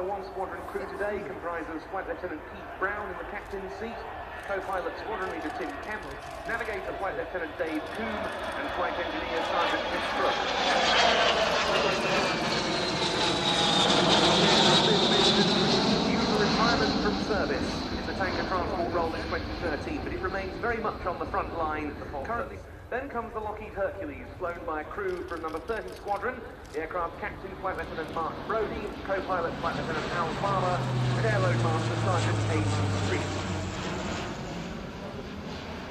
C-01 squadron crew today comprises Flight Lieutenant Keith Brown in the captain's seat, co-pilot Squadron Leader Tim Kemp, navigator Flight Lieutenant Dave Coombe, and flight engineer Sergeant Chris Brooks. Due to retirement from service in the tanker transport role in 2013, but it remains very much on the front line currently. Then comes the Lockheed Hercules, flown by a crew from number 30 Squadron, the aircraft captain Flight Lieutenant Mark Brody, co-pilot Flight Lieutenant Al Farmer, and airload master Sergeant A330.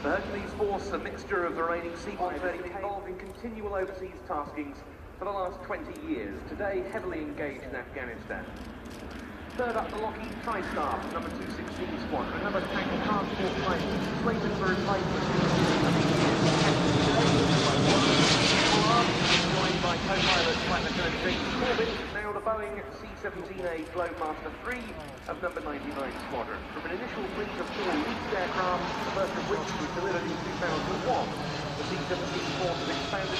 The Hercules force a mixture of the reigning C-17 involved in continual overseas taskings for the last 20 years, today heavily engaged in Afghanistan. Third up, the Lockheed TriStar, number 216 Squadron, another tanker transport flight slated for replacement. Joined by co-pilot Flight Lieutenant James Corbett, now the Boeing C-17 Globemaster 3 of number 99 Squadron. From an initial fleet of 4 leased aircraft, the first of which was delivered in 2001, the C-17 force has expanded,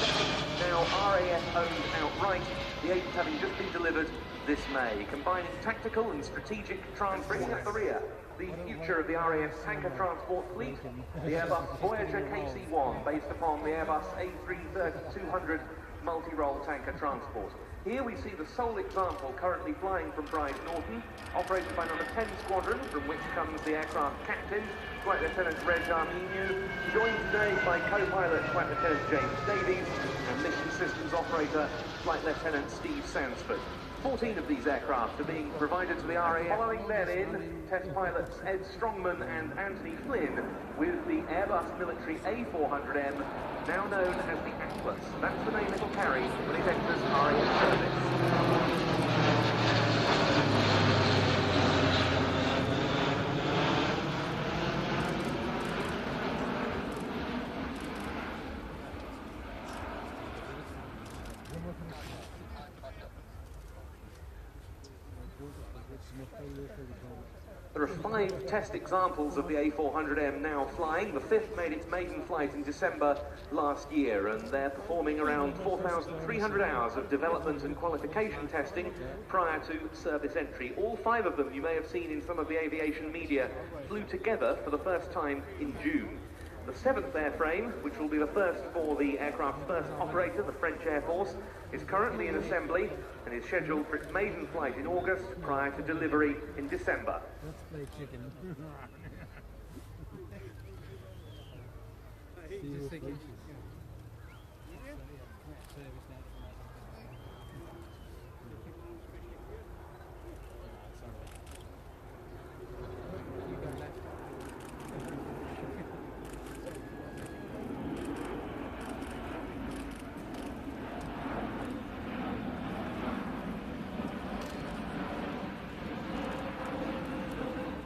now RAF owned outright, the 8th having just been delivered this May, combining tactical and strategic transport. Bringing up the rear, the future of the RAF tanker transport fleet, the Airbus Voyager KC-1, based upon the Airbus A330 multi-role tanker transport. Here we see the sole example currently flying from Bryce Norton, operated by number 10 Squadron, from which comes the aircraft captain, Flight Lieutenant Reg Armeniu, joined today by co-pilot Flight Lieutenant James Davies and mission systems operator Flight Lieutenant Steve Sansford. 14 of these aircraft are being provided to the RAF. Following then in, test pilots Ed Strongman and Anthony Flynn with the Airbus military A400M, now known as the Atlas. That's the name it will carry when it enters RAF service. There are 5 test examples of the A400M now flying. The 5th made its maiden flight in December last year, and they're performing around 4,300 hours of development and qualification testing prior to service entry. All 5 of them, you may have seen in some of the aviation media, flew together for the first time in June. The 7th airframe, which will be the first for the aircraft's first operator, the French Air Force, is currently in assembly and is scheduled for its maiden flight in August prior to delivery in December. Let's play chicken.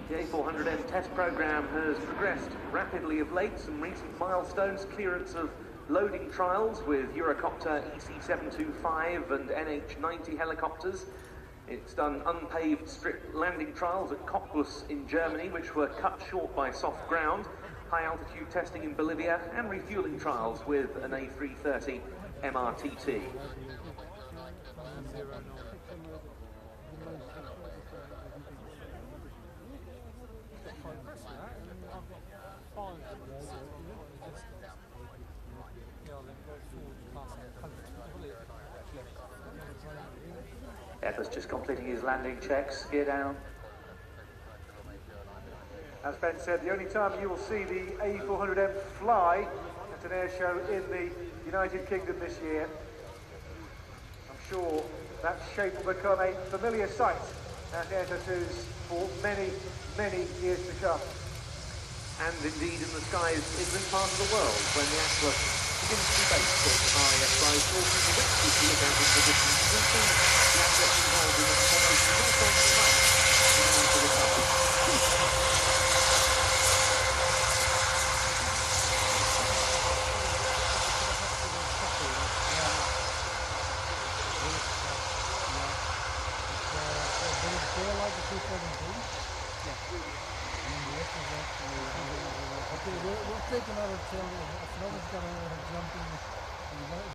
The A400M test program has progressed rapidly of late. Some recent milestones: clearance of loading trials with Eurocopter EC-725 and NH-90 helicopters. It's done unpaved strip landing trials at Cottbus in Germany, which were cut short by soft ground, high altitude testing in Bolivia, and refueling trials with an A330 MRTT. Airbus just completing his landing checks, gear down. As Ben said, the only time you will see the A400M fly at an air show in the United Kingdom this year. I'm sure that shape will become a familiar sight at air shows for many, many years to come. And indeed in the skies in this part of the world, when the Atlas begins to be based at RAF flies north of the which we look out into the distance. You can see the Atlas involved in the competition just on the track into the cover. Like the C-17? Yeah. Okay, we'll take another 10. If no one's gonna jump in.